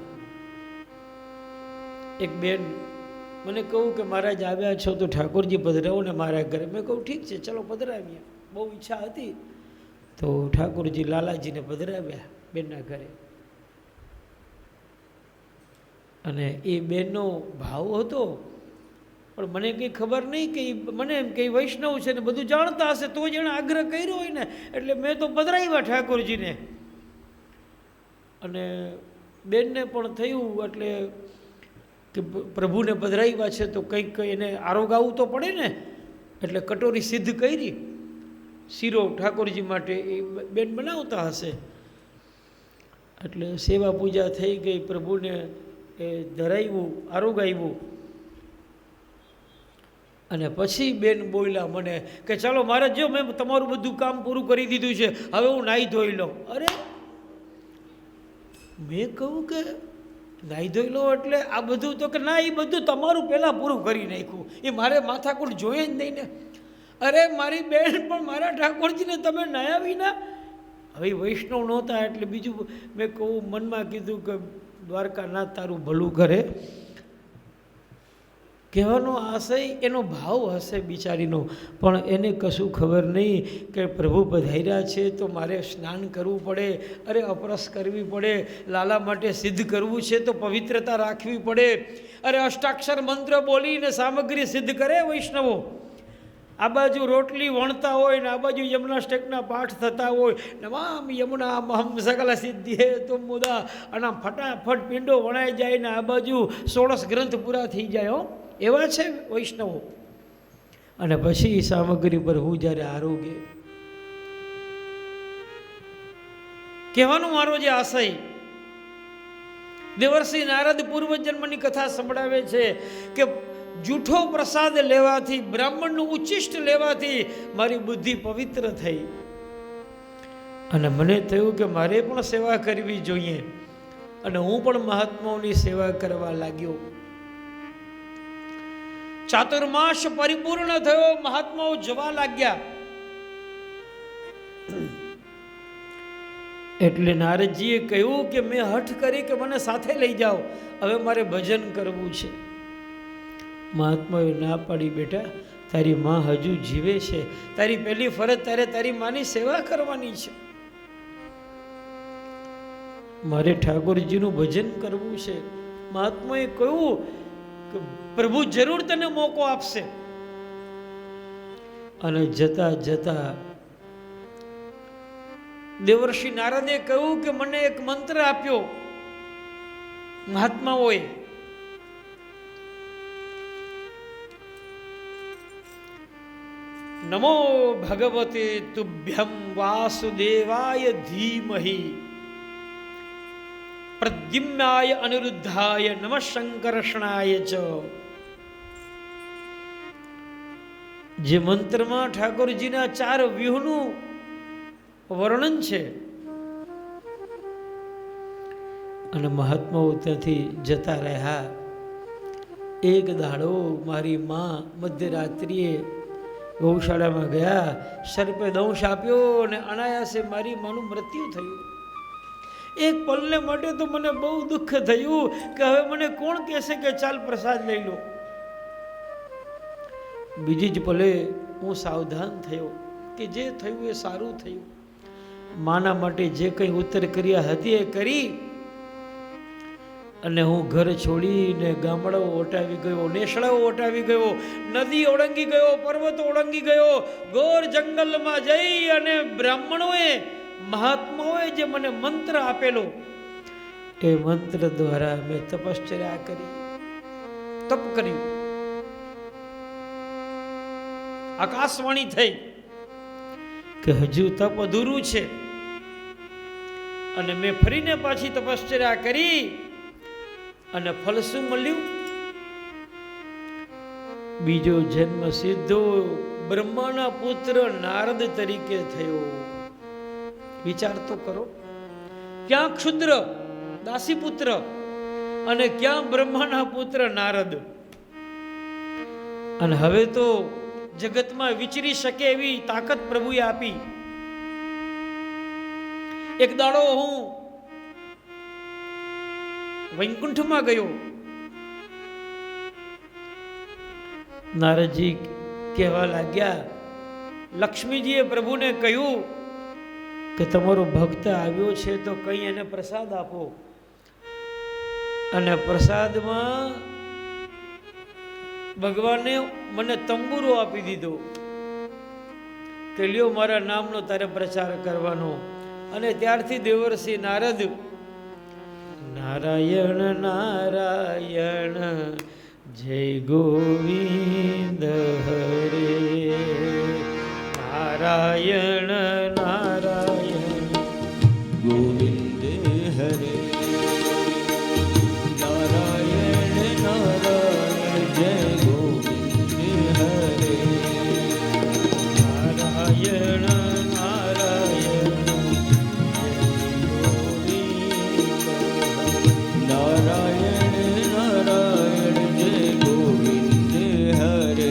એક બેન મને કહું કે મહારાજ આવ્યા છો તો ઠાકોરજી પધરાવો ને મારા ઘરે. મેં કહું ઠીક છે, ચલો પધરાવીએ. બહુ ઈચ્છા હતી તો ઠાકોરજી લાલાજીને પધરાવ્યા બેનના ઘરે. અને એ બેનનો ભાવ હતો, પણ મને કંઈ ખબર નહીં કે મને એમ કે વૈષ્ણવ છે ને બધું જાણતા હશે તો જ એણે આગ્રહ કર્યો હોય ને, એટલે મેં તો પધરાવ્યા ઠાકોરજીને. અને બેનને પણ થયું એટલે કે પ્રભુને પધરાવ્યા છે તો કંઈક એને આરોગાવવું તો પડે ને, એટલે કટોરી સિદ્ધ કરી, શીરો ઠાકોરજી માટે એ બેન બનાવતા હશે. એટલે સેવા પૂજા થઈ ગઈ, પ્રભુને એ ધરાવ્યું, આરોગાવ્યું. અને પછી બેન બોલ્યા મને કે ચાલો મારે જો મેં તમારું બધું કામ પૂરું કરી દીધું છે, હવે હું નાહી ધોઈ લઉં. અરે મેં કહું કે નાહી ધોઈ લો એટલે આ બધું? તો કે ના, એ બધું તમારું પહેલાં પૂરું કરી નાખ્યું, એ મારે માથાકૂટ જોઈએ જ નહીં ને. અરે મારી બેન, પણ મારા ઠાકોરજીને તમે નાહ્યા ના. હવે વૈષ્ણવ નહોતા એટલે બીજું મેં કહું, મનમાં કીધું કે દ્વારકાનાથ તારું ભલું કરે. કહેવાનો આશય એનો ભાવ હશે બિચારીનો, પણ એને કશું ખબર નહીં કે પ્રભુ પધાર્યા છે તો મારે સ્નાન કરવું પડે, અરે અપરસ કરવી પડે, લાલા માટે સિદ્ધ કરવું છે તો પવિત્રતા રાખવી પડે. અરે અષ્ટાક્ષર મંત્ર બોલીને સામગ્રી સિદ્ધ કરે વૈષ્ણવો. આ બાજુ રોટલી વણતા હોય ને આ બાજુ યમુના સ્ટેકના પાઠ થતા હોય ને આમ યમુના મહમ સકલ સિદ્ધિ તુમ મુદા અને આમ ફટાફટ પિંડો વણાઈ જાય ને આ બાજુ 16 ગ્રંથ પૂરા થઈ જાય. હો, એવા છે વૈષ્ણવો. અને પછી સામગ્રી પર હું જ્યારે આરોગ્ય કહેવાનો મારો જે આશય, દેવર્ષિ નારદ પૂર્વજન્મની કથા સંભળાવે છે કે જૂઠો પ્રસાદ લેવાથી, બ્રાહ્મણનું ઉચ્ચિષ્ટ લેવાથી મારી બુદ્ધિ પવિત્ર થઈ અને મને થયું કે મારે પણ સેવા કરવી જોઈએ અને હું પણ મહાત્માઓની સેવા કરવા લાગ્યો. ચાતુર્માસ પરિપૂર્ણ થયો, મહાત્માઓ જવા લાગ્યા. એટલે નારદજીએ કહ્યું કે મેં હઠ કરી કે મને સાથે લઈ જાઓ, હવે મારે ભજન કરવું છે. મહાત્માએ ના પાડી, બેટા તારી માં હજુ જીવે છે, તારી પહેલી ફરજ તારે તારી માની સેવા કરવાની છે. મારે ઠાકોરજીનું ભજન કરવું છે. મહાત્માએ કહ્યું કે પ્રભુ જરૂર તને મોકો આપશે. અને જતા જતા દેવર્ષિ નારદે કહ્યું કે મને એક મંત્ર આપ્યો મહાત્માઓએ. નમો ભગવતે તુભ્યં વાસુદેવાય ધીમહિ પ્રદ્યુમ્નાય અનિરુદ્ધાય નમઃ શંકર્ષણાય ચ. જે મંત્રમાં ઠાકોરજીના 4 વ્યૂહનું વર્ણન છે. અને મહાત્માઓ ત્યાંથી જતા રહ્યા. એક દાડો મારી માં મધ્યરાત્રિએ ગૌશાળામાં ગયા, સર્પે દંશ આપ્યો અને અનાયાસે મારી માનું મૃત્યુ થયું. એક પલને માટે તો મને બહુ દુઃખ થયું કે હવે મને કોણ કહેશે કે ચાલ પ્રસાદ લઈ લો. બીજી જ પલે હું સાવધાન થયો કે જે થયું એ સારું થયું. માના માટે જે કંઈ ઉત્તર ક્રિયા હતી એ કરી અને હું ઘર છોડીને ગામડાઓ ઓટાવી ગયો, નેસડાઓ ઓટાવી ગયો, નદી ઓળંગી ગયો, પર્વત ઓળંગી ગયો, ઘોર જંગલમાં જઈ અને બ્રાહ્મણોએ, મહાત્માઓએ જે મને મંત્ર આપેલો એ મંત્ર દ્વારા મેં તપશ્ચર્યા કરી, તપ કર્યું. આકાશવાણી થઈ કે હજુ તપ અધૂરું છે અને મેં ફરીને પાછી તપશ્ચર્યા કરી અને ફળ શું મળ્યું? બીજો જન્મ સીધો બ્રહ્માના પુત્ર નારદ તરીકે થયો. વિચાર તો કરો, ક્યાં ક્ષુદ્ર દાસી પુત્ર અને ક્યાં બ્રહ્માના પુત્ર નારદ. અને હવે તો જગતમાં વિચરી શકે એવી તાકાત પ્રભુએ આપી. એક દાડો હું વૈકુંઠમાં ગયો. નારદજી કહેવા લાગ્યા, લક્ષ્મીજીએ પ્રભુને કહ્યું કે તમારો ભક્ત આવ્યો છે તો કંઈ એને પ્રસાદ આપો. અને પ્રસાદમાં ભગવાને મને તંબુરો આપી દીધો કે લ્યો મારા નામનો તારે પ્રચાર કરવાનો. અને ત્યારથી દેવર્ષિ નારદ નારાયણ નારાયણ જય ગોવિંદ હરે, નારાયણ નારાયણ ગોવિંદ હરે, નારાયણ નારાયણ જય ગોવિંદ હરે, નારાયણ નારાયણ નારાયણ જય ગોવિંદ હરે.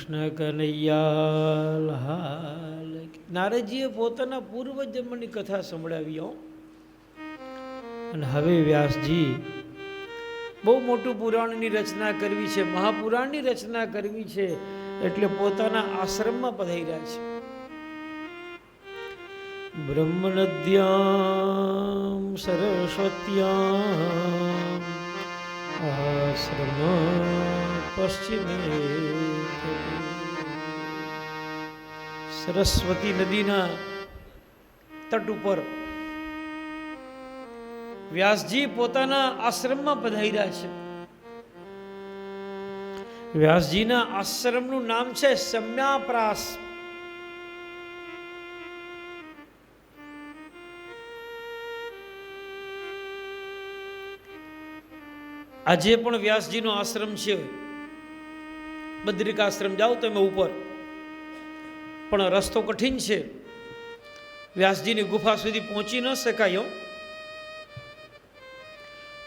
કૃષ્ણ કનૈયા લાલ. નારદજીએ પોતાના પૂર્વ જન્મની કથા સંભળાવી હો. અને હવે વ્યાસજી બહુ મોટું પુરાણની રચના કરવી છે, મહાપુરાણની રચના કરવી છે, એટલે પોતાના આશ્રમમાં પધાર્યા છે. બ્રહ્મનદ્યામ સરસ્વત્યામ આશ્રમ પશ્ચિમે. સરસ્વતી નદીના તટ ઉપર વ્યાસજી પોતાના આશ્રમમાં પધાર્યા છે. વ્યાસજીના આશ્રમનું નામ છે સમ્યાપ્રાસ. આજે પણ વ્યાસજીનો આશ્રમ છે. બદ્રિકાશ્રમ જાઓ તમે ઉપર, પણ રસ્તો કઠિન છે, વ્યાસજીની ગુફા સુધી પહોંચી ન શકાય.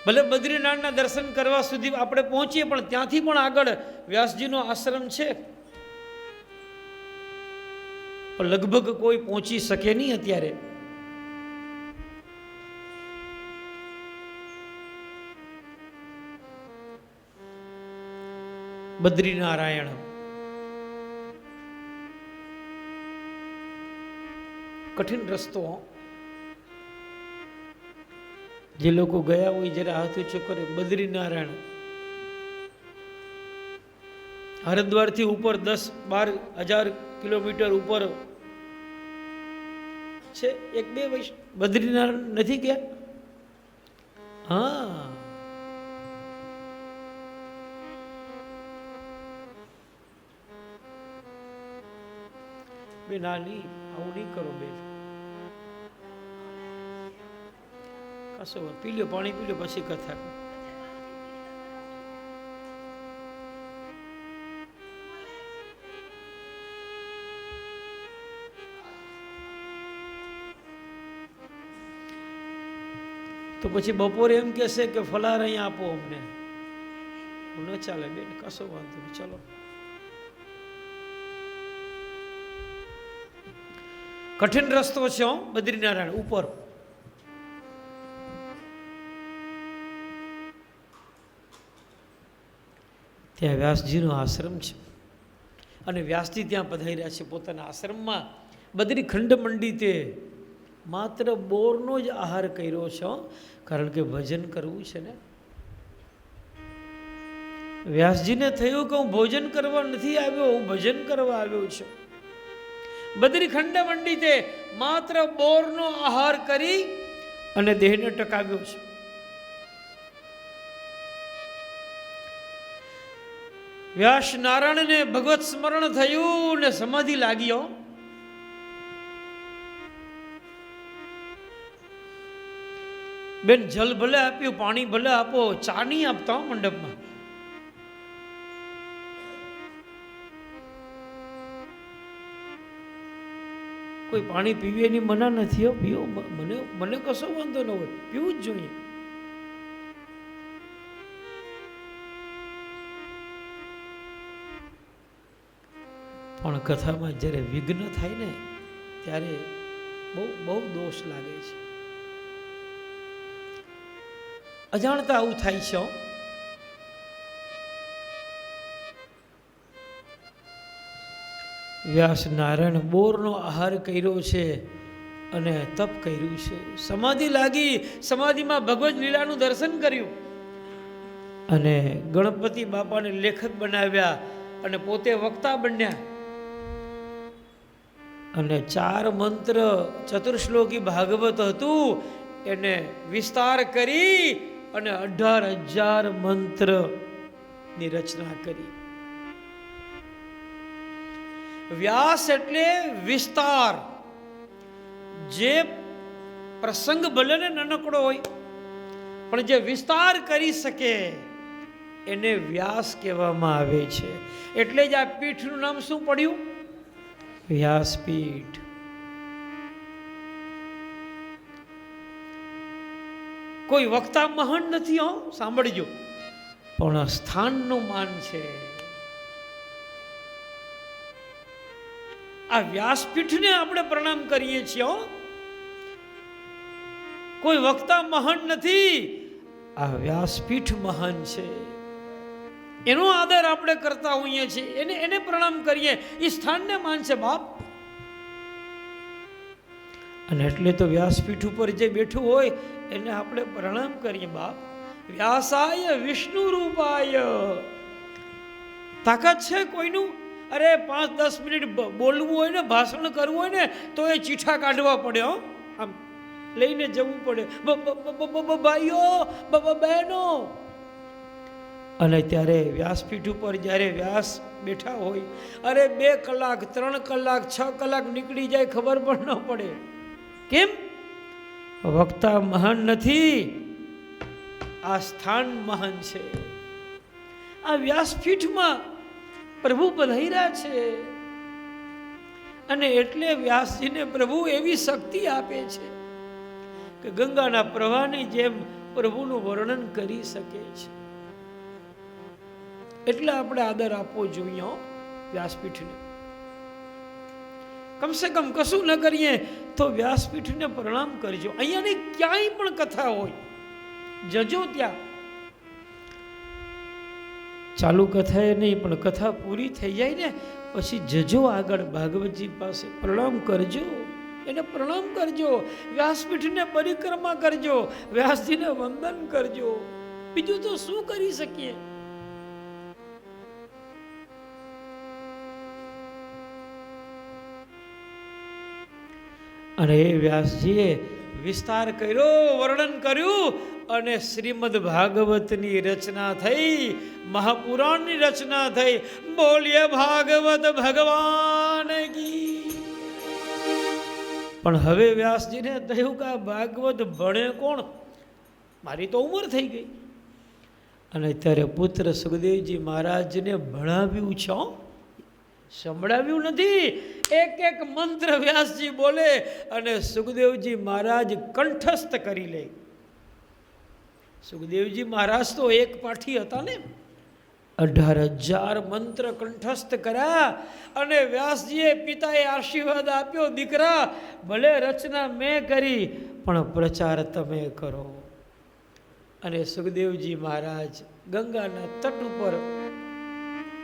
ભલે બદ્રીનાથના દર્શન કરવા સુધી આપણે પહોંચીએ, પણ ત્યાંથી પણ આગળ વ્યાસજીનો આશ્રમ છે, પણ લગભગ કોઈ પહોંચી શકે નહીં અત્યારે. બદ્રીનારાયણ કઠિન રસ્તો. જે લોકો ગયા હોય જરા હાથ ઊંચો કરે. બદ્રીનારાયણ હરિદ્વારથી ઉપર 10-12 કિલોમીટર ઉપર છે. 1-2 વર્ષ બદ્રીનારાયણ નથી ગયા? હા, બેન આ નહીં, આવું નહીં કરો બેન. કશો પી લ્યો, પાણી પી લ્યો, પછી કથા. તો પછી બપોરે એમ કહેશે કે ફલાર અહીંયા આપો અમને. ન ચાલે બેન, કશો વાંધો નહીં. ચલો, કઠિન રસ્તો છે બદ્રીનારાયણ ઉપર. ત્યાં વ્યાસજીનો આશ્રમ છે અને વ્યાસજી ત્યાં પધાર્યા છે પોતાના આશ્રમમાં. બદ્રી ખંડ મંડિતે માત્ર બોરનો જ આહાર કર્યો છે, કારણ કે ભજન કરવું છે ને. વ્યાસજીને થયું કે હું ભોજન કરવા નથી આવ્યો, હું ભજન કરવા આવ્યો છું. બદ્રી ખંડ મંડિતે માત્ર બોરનો આહાર કરી અને દેહને ટકાવ્યો છે. વ્યાસ નારાયણને ભગવત સ્મરણ થયું ને સમાધિ લાગ્યો. બેન જલ ભલે આપ્યું, પાણી ભલે આપો, ચા નહીં આપતા મંડપમાં. કોઈ પાણી પીવે એની મના નથી. પીવો, મને કશો વાંધો ન હોય, પીવું જ જોઈએ. પણ કથામાં જ્યારે વિઘ્ન થાય ને ત્યારે બહુ દોષ લાગે છે. અજાણતા આવું થાય છે. વ્યાસ નારાયણ બોરનો આહાર કર્યો છે અને તપ કર્યું છે. સમાધિ લાગી, સમાધિમાં ભગવત લીલાનું દર્શન કર્યું અને ગણપતિ બાપાને લેખક બનાવ્યા અને પોતે વક્તા બન્યા અને 4 મંત્ર ચતુર્શ્લોકી ભાગવત હતું એને વિસ્તાર કરી અને 18,000 મંત્રની રચના કરી. વ્યાસ એટલે વિસ્તાર. જે પ્રસંગ ભલે ને નાનકડો હોય પણ જે વિસ્તાર કરી શકે એને વ્યાસ કહેવામાં આવે છે. એટલે જ આ પીઠનું નામ શું પડ્યું? વ્યાસપીઠ. કોઈ વક્તા મહાન નથી, સાંભળજો, પણ સ્થાનનું માન છે. આ વ્યાસપીઠને આપણે પ્રણામ કરીએ છીએ. કોઈ વક્તા મહાન નથી, આ વ્યાસપીઠ મહાન છે. એનો આદર આપણે કરતા હોઈએ છીએ, એને પ્રણામ કરીએ, એ સ્થાનને માનશે બાપ. અને એટલે તો વ્યાસપીઠ ઉપર જે બેઠું હોય એને આપણે પ્રણામ કરીએ બાપ. વ્યાસાય વિષ્ણુ રૂપાય. તાકાત છે કોઈનું? અરે 5-10 મિનિટ બોલવું હોય ને, ભાષણ કરવું હોય ને, તો એ ચીઠા કાઢવા પડે. આમ લઈને જવું પડે, ભાઈઓ બહેનો. અને ત્યારે વ્યાસપીઠ ઉપર જ્યારે વ્યાસ બેઠા હોય, અરે 2 કલાક 3 કલાક 6 કલાક નીકળી જાય, ખબર પણ ન પડે. કેમ? વક્તા મહાન નથી, આ સ્થાન મહાન છે. આ વ્યાસપીઠમાં પ્રભુ પધાર્યા છે. અને એટલે વ્યાસજીને પ્રભુ એવી શક્તિ આપે છે કે ગંગાના પ્રવાહની જેમ પ્રભુનું વર્ણન કરી શકે છે. એટલે આપણે આદર આપવો જોઈએ વ્યાસપીઠને. કમસે કમ કશું ન કરીએ તો વ્યાસપીઠને પ્રણામ કરજો. અહીંયાની ક્યાંય પણ કથા હોય, જજો ત્યાં. ચાલુ કથા એ નહીં, પણ કથા પૂરી થઈ જાય ને પછી જજો આગળ ભાગવતજી પાસે, પ્રણામ કરજો, એને પ્રણામ કરજો, વ્યાસપીઠને પરિક્રમા કરજો, વ્યાસજીને વંદન કરજો. બીજું તો શું કરી શકીએ? અને વ્યાસજીએ વિસ્તાર કર્યો, વર્ણન કર્યું, અને શ્રીમદ ભાગવતની રચના થઈ, મહાપુરાણની રચના થઈ. બોલીએ ભાગવત ભગવાન કી. પણ હવે વ્યાસજીને થયું કે આ ભાગવત ભણે કોણ? મારી તો ઉંમર થઈ ગઈ. અને ત્યારે પુત્ર સુખદેવજી મહારાજને ભણાવ્યું છે, સંભળાવ્યું નથી. એક મંત્ર વ્યાસજી બોલે અને સુખદેવજી મહારાજ કંઠસ્થ કરી લે. સુખદેવજી મહારાજ તો એક પાઠી હતા ને, 18,000 મંત્ર કંઠસ્થ કર્યા. અને વ્યાસજીએ પિતાએ આશીર્વાદ આપ્યો, દીકરા ભલે રચના મેં કરી પણ પ્રચાર તમે કરો. અને સુખદેવજી મહારાજ ગંગાના તટ ઉપર,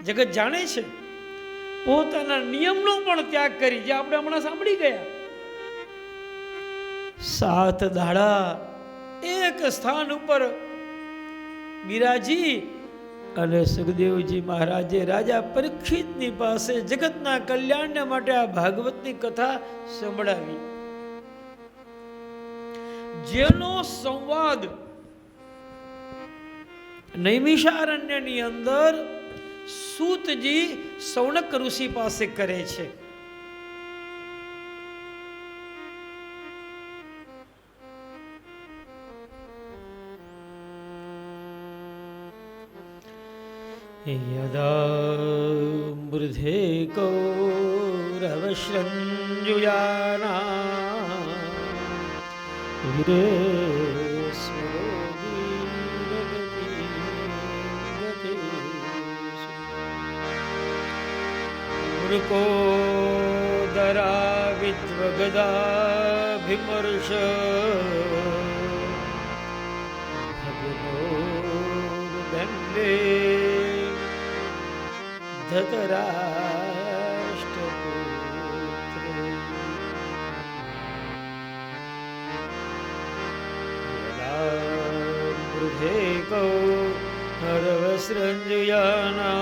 જગત જાણે છે, પોતાના નિયમનો પણ ત્યાગ કરી, જે આપણે હમણાં સાંભળી ગયા. 7 દાડા એક સ્થાન ઉપર બિરાજી અને સુખદેવજી મહારાજે રાજા પરીક્ષિતની પાસે જગતના કલ્યાણને માટે આ ભાગવતની કથા સંભળાવી. જેનો સંવાદ નૈમિષારણ્યની અંદર સૂતજી સૌનક ઋષિ પાસે કરે છે. યદા મૃધે કૌરવશ્રંજુયાના વિરે મૃકોદરા વિદ્વગદાભિમર્ષ ભગનોર્દંડે ધતરાષ્ટ્રપુત્રે મૃધે કૌરવશ્રંજયાના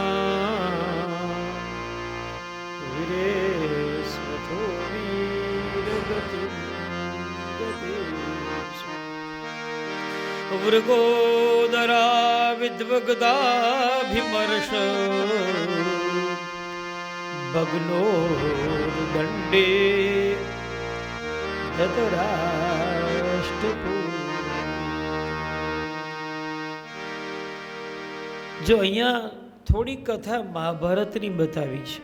મૃગોદરા વિદ્વગદાભિમર્ષ ભગ્નોર્દંડે ધતરાષ્ટ્રપુત્રે. જો અહીંયા થોડી કથા મહાભારતની બતાવી છે.